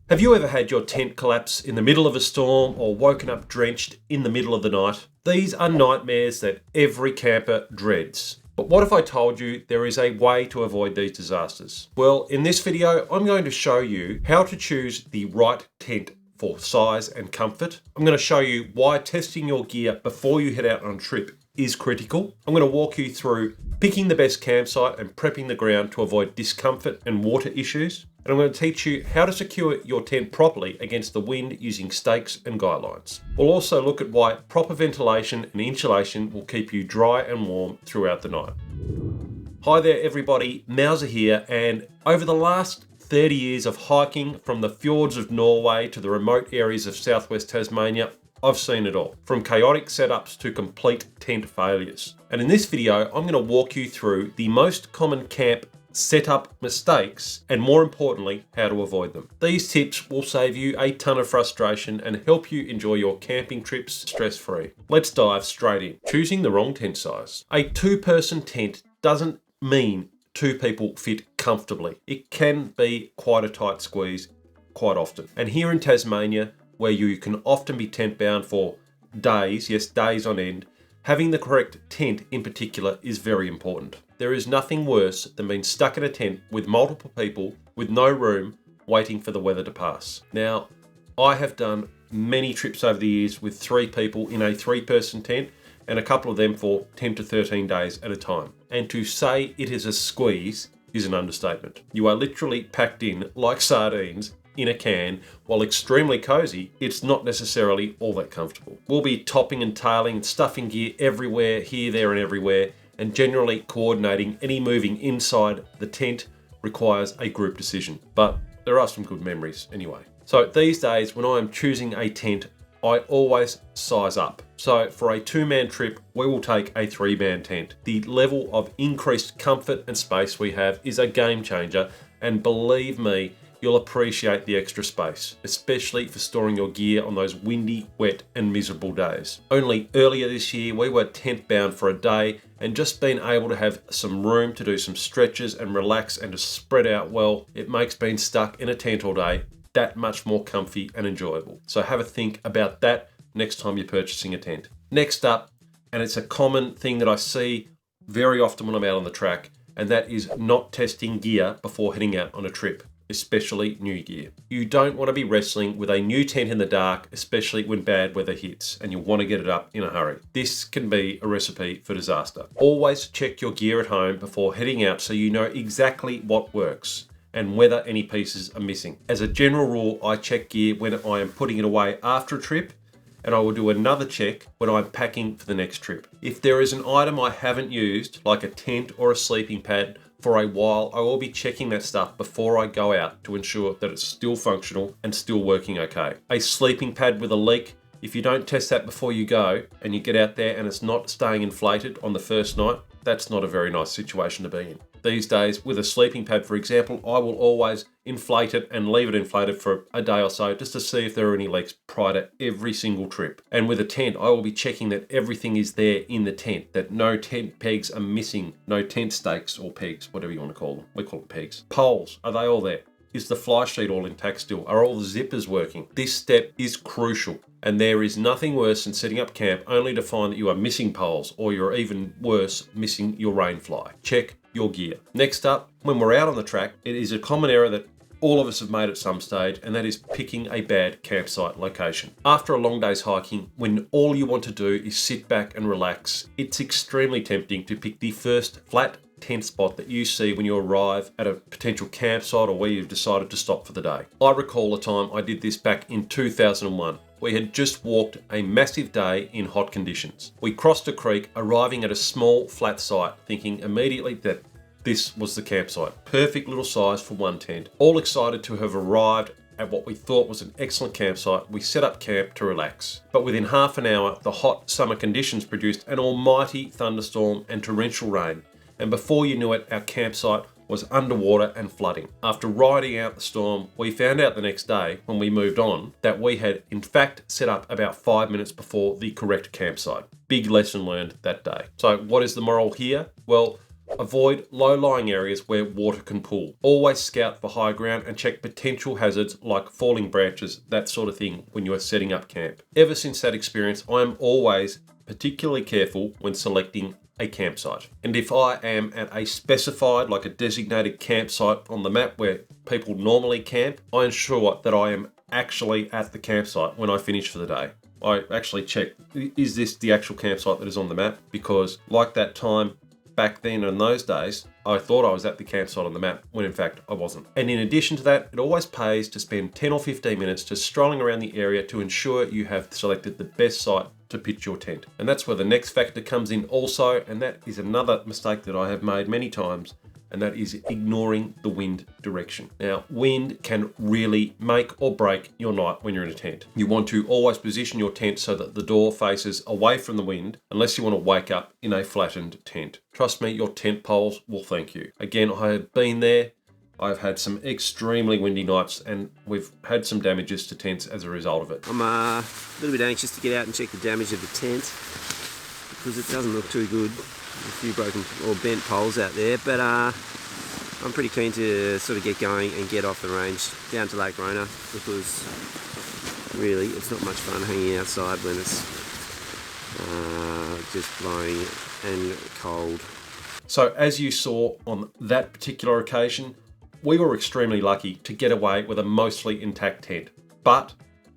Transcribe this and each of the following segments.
Have you ever had your tent collapse in the middle of a storm or woken up drenched in the middle of the night? These are nightmares that every camper dreads. But what if I told you there is a way to avoid these disasters? Well, in this video, I'm going to show you how to choose the right tent for size and comfort. I'm going to show you why testing your gear before you head out on a trip is critical. I'm going to walk you through picking the best campsite and prepping the ground to avoid discomfort and water issues. And I'm going to teach you how to secure your tent properly against the wind using stakes and guy lines. We'll also look at why proper ventilation and insulation will keep you dry and warm throughout the night. Hi there everybody, Mauser here, and over the last 30 years of hiking from the fjords of Norway to the remote areas of southwest Tasmania, I've seen it all, from chaotic setups to complete tent failures. And in this video, I'm going to walk you through the most common camp setup mistakes and, more importantly, how to avoid them. These tips will save you a ton of frustration and help you enjoy your camping trips stress-free. Let's dive straight in. Choosing the wrong tent size. A two-person tent doesn't mean two people fit comfortably. It can be quite a tight squeeze quite often. And here in Tasmania, where you can often be tent bound for days, yes, days on end, having the correct tent in particular is very important. There is nothing worse than being stuck in a tent with multiple people with no room waiting for the weather to pass. Now, I have done many trips over the years with 3 people in a 3-person tent and a couple of them for 10 to 13 days at a time. And to say it is a squeeze is an understatement. You are literally packed in like sardines in a can. While extremely cozy, it's not necessarily all that comfortable. We'll be topping and tailing and stuffing gear everywhere, here, there and everywhere, and generally coordinating any moving inside the tent requires a group decision. But there are some good memories anyway. So these days when I am choosing a tent, I always size up. So for a 2-man trip, we will take a 3-man tent. The level of increased comfort and space we have is a game changer, and believe me, you'll appreciate the extra space, especially for storing your gear on those windy, wet and miserable days. Only earlier this year, we were tent bound for a day, and just being able to have some room to do some stretches and relax and to spread out well, it makes being stuck in a tent all day that much more comfy and enjoyable. So have a think about that next time you're purchasing a tent. Next up, and it's a common thing that I see very often when I'm out on the track, and that is not testing gear before heading out on a trip, especially new gear. You don't want to be wrestling with a new tent in the dark, especially when bad weather hits and you want to get it up in a hurry. This can be a recipe for disaster. Always check your gear at home before heading out so you know exactly what works and whether any pieces are missing. As a general rule, I check gear when I am putting it away after a trip, and I will do another check when I'm packing for the next trip. If there is an item I haven't used, like a tent or a sleeping pad, for a while, I will be checking that stuff before I go out to ensure that it's still functional and still working okay. A sleeping pad with a leak, if you don't test that before you go and you get out there and it's not staying inflated on the first night, that's not a very nice situation to be in. These days, with a sleeping pad, for example, I will always inflate it and leave it inflated for a day or so just to see if there are any leaks prior to every single trip. And with a tent, I will be checking that everything is there in the tent, that no tent pegs are missing, no tent stakes or pegs, whatever you want to call them. We call them pegs. Poles, are they all there? Is the fly sheet all intact still? Are all the zippers working? This step is crucial, and there is nothing worse than setting up camp only to find that you are missing poles, or you're even worse, missing your rain fly. Check your gear. Next up, when we're out on the track, it is a common error that all of us have made at some stage, and that is picking a bad campsite location. After a long day's hiking, when all you want to do is sit back and relax, it's extremely tempting to pick the first flat tent spot that you see when you arrive at a potential campsite or where you've decided to stop for the day. I recall a time I did this back in 2001. We had just walked a massive day in hot conditions. We crossed a creek, arriving at a small flat site, thinking immediately that this was the campsite. Perfect little size for one tent. All excited to have arrived at what we thought was an excellent campsite, we set up camp to relax. But within half an hour, the hot summer conditions produced an almighty thunderstorm and torrential rain. And before you knew it, our campsite was underwater and flooding. After riding out the storm, we found out the next day, when we moved on, that we had in fact set up about 5 minutes before the correct campsite. Big lesson learned that day. So what is the moral here? Well, Avoid low-lying areas where water can pool. Always scout for high ground and check potential hazards like falling branches, that sort of thing, when you are setting up camp. Ever since that experience, I am always particularly careful when selecting a campsite. And if I am at a specified, like a designated campsite on the map where people normally camp, I ensure that I am actually at the campsite when I finish for the day. I actually check, is this the actual campsite that is on the map? Because like that time back then in those days, I thought I was at the campsite on the map when in fact I wasn't. And in addition to that, it always pays to spend 10 or 15 minutes just strolling around the area to ensure you have selected the best site to pitch your tent. And that's where the next factor comes in also, and that is another mistake that I have made many times, and that is ignoring the wind direction. Now, wind can really make or break your night when you're in a tent. You want to always position your tent so that the door faces away from the wind, unless you want to wake up in a flattened tent. Trust me, your tent poles will thank you. Again, I have been there. I've had some extremely windy nights and we've had some damages to tents as a result of it. I'm a little bit anxious to get out and check the damage of the tent because it doesn't look too good. A few broken or bent poles out there, but I'm pretty keen to sort of get going and get off the range down to Lake Rona, because really it's not much fun hanging outside when it's just blowing and cold. So as you saw on that particular occasion, we were extremely lucky to get away with a mostly intact tent, but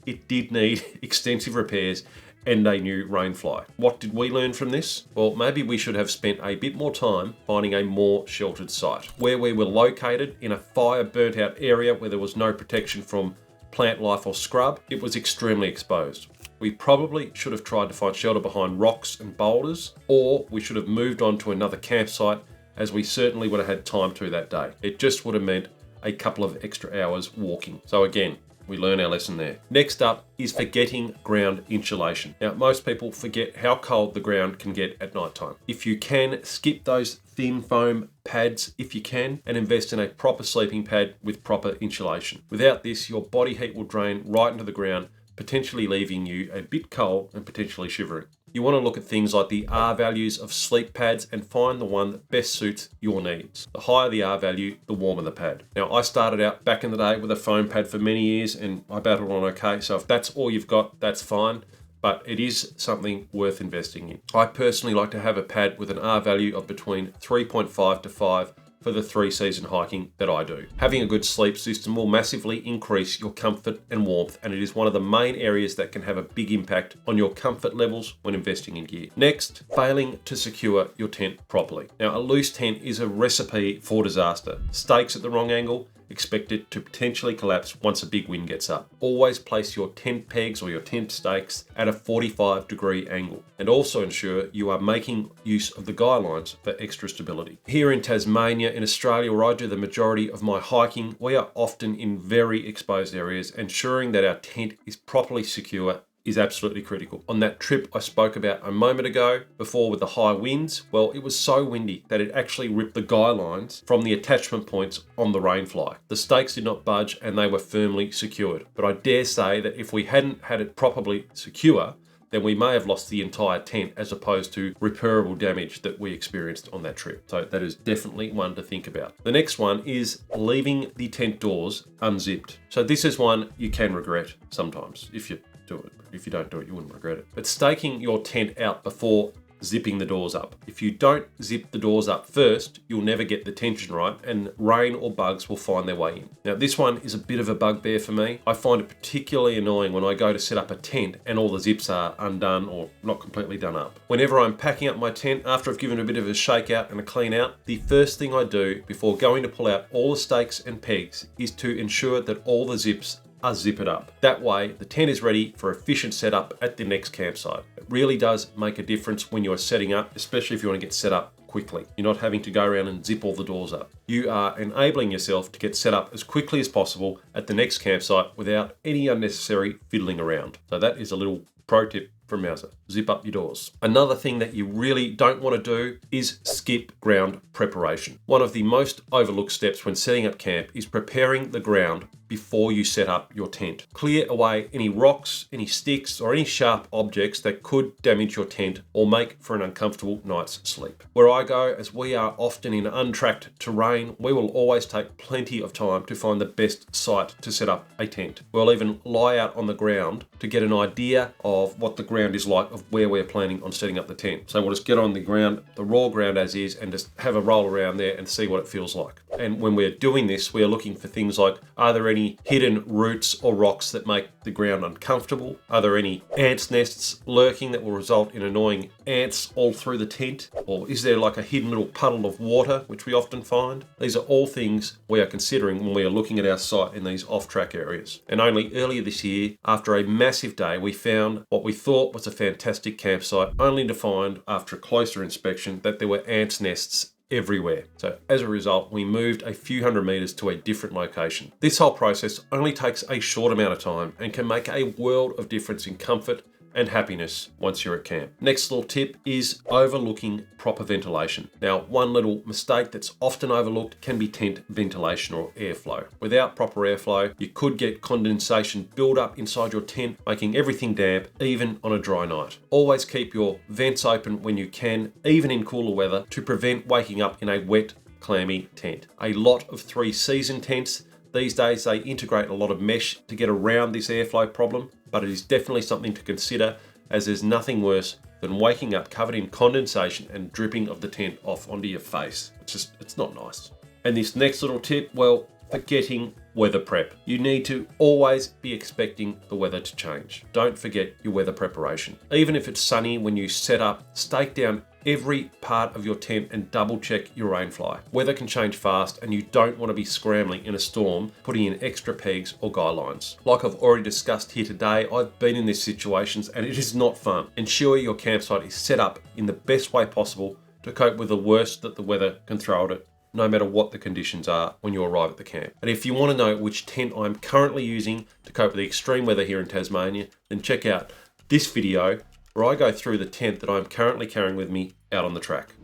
it did need extensive repairs and a new rainfly. What did we learn from this? Well, maybe we should have spent a bit more time finding a more sheltered site. Where we were located in a fire burnt out area where there was no protection from plant life or scrub, it was extremely exposed. We probably should have tried to find shelter behind rocks and boulders, or we should have moved on to another campsite, as we certainly would have had time to that day. It just would have meant a couple of extra hours walking. So again, we learn our lesson there. Next up is forgetting ground insulation. Now, most people forget how cold the ground can get at night time. If you can, skip those thin foam pads if you can, and invest in a proper sleeping pad with proper insulation. Without this, your body heat will drain right into the ground, potentially leaving you a bit cold and potentially shivering. You want to look at things like the R values of sleep pads and find the one that best suits your needs. The higher the R value, the warmer the pad. Now, I started out back in the day with a foam pad for many years and I battled on okay. So if that's all you've got, that's fine, but it is something worth investing in. I personally like to have a pad with an R value of between 3.5 to 5 for the 3-season hiking that I do. Having a good sleep system will massively increase your comfort and warmth, and it is one of the main areas that can have a big impact on your comfort levels when investing in gear. Next, failing to secure your tent properly. Now, a loose tent is a recipe for disaster. Stakes at the wrong angle, expect it to potentially collapse once a big wind gets up. Always place your tent pegs or your tent stakes at a 45-degree angle, and also ensure you are making use of the guy lines for extra stability. Here in Tasmania, in Australia, where I do the majority of my hiking, we are often in very exposed areas. Ensuring that our tent is properly secure is absolutely critical. On that trip I spoke about a moment ago before with the high winds, well, it was so windy that it actually ripped the guy lines from the attachment points on the rainfly. The stakes did not budge and they were firmly secured. But I dare say that if we hadn't had it properly secure, then we may have lost the entire tent as opposed to repairable damage that we experienced on that trip. So that is definitely one to think about. The next one is leaving the tent doors unzipped. So this is one you can regret sometimes if you do it. If you don't do it, you wouldn't regret it. But staking your tent out before zipping the doors up. If you don't zip the doors up first, you'll never get the tension right and rain or bugs will find their way in. Now, this one is a bit of a bugbear for me. I find it particularly annoying when I go to set up a tent and all the zips are undone or not completely done up. Whenever I'm packing up my tent, after I've given it a bit of a shake out and a clean out, the first thing I do before going to pull out all the stakes and pegs is to ensure that all the zips are zip it up. That way, the tent is ready for efficient setup at the next campsite. It really does make a difference when you are setting up, especially if you want to get set up quickly. You're not having to go around and zip all the doors up. You are enabling yourself to get set up as quickly as possible at the next campsite without any unnecessary fiddling around. So that is a little pro tip from Mouser. Zip up your doors. Another thing that you really don't want to do is skip ground preparation. One of the most overlooked steps when setting up camp is preparing the ground before you set up your tent. Clear away any rocks, any sticks, or any sharp objects that could damage your tent or make for an uncomfortable night's sleep. Where I go, as we are often in untracked terrain, we will always take plenty of time to find the best site to set up a tent. We'll even lie out on the ground to get an idea of what the ground is like, of where we're planning on setting up the tent. So we'll just get on the ground, the raw ground as is, and just have a roll around there and see what it feels like. And when we're doing this, we are looking for things like, are there any hidden roots or rocks that make the ground uncomfortable? Are there any ants' nests lurking that will result in annoying ants all through the tent? Or is there like a hidden little puddle of water, which we often find? These are all things we are considering when we are looking at our site in these off-track areas. And only earlier this year, after a massive day, we found what we thought was a fantastic campsite, only to find, after a closer inspection, that there were ants' nests everywhere. So as a result, we moved a few hundred meters to a different location. This whole process only takes a short amount of time and can make a world of difference in comfort and happiness once you're at camp. Next little tip is overlooking proper ventilation. Now, one little mistake that's often overlooked can be tent ventilation or airflow. Without proper airflow, you could get condensation build up inside your tent, making everything damp, even on a dry night. Always keep your vents open when you can, even in cooler weather, to prevent waking up in a wet, clammy tent. A lot of 3-season tents these days, they integrate a lot of mesh to get around this airflow problem, but it is definitely something to consider, as there's nothing worse than waking up covered in condensation and dripping of the tent off onto your face. It's not nice. And this next little tip, well, forgetting weather prep. You need to always be expecting the weather to change. Don't forget your weather preparation. Even if it's sunny when you set up, stake down every part of your tent and double check your rainfly. Weather can change fast and you don't want to be scrambling in a storm, putting in extra pegs or guy lines. Like I've already discussed here today, I've been in these situations and it is not fun. Ensure your campsite is set up in the best way possible to cope with the worst that the weather can throw at it, no matter what the conditions are when you arrive at the camp. And if you want to know which tent I'm currently using to cope with the extreme weather here in Tasmania, then check out this video where I go through the tent that I'm currently carrying with me out on the track.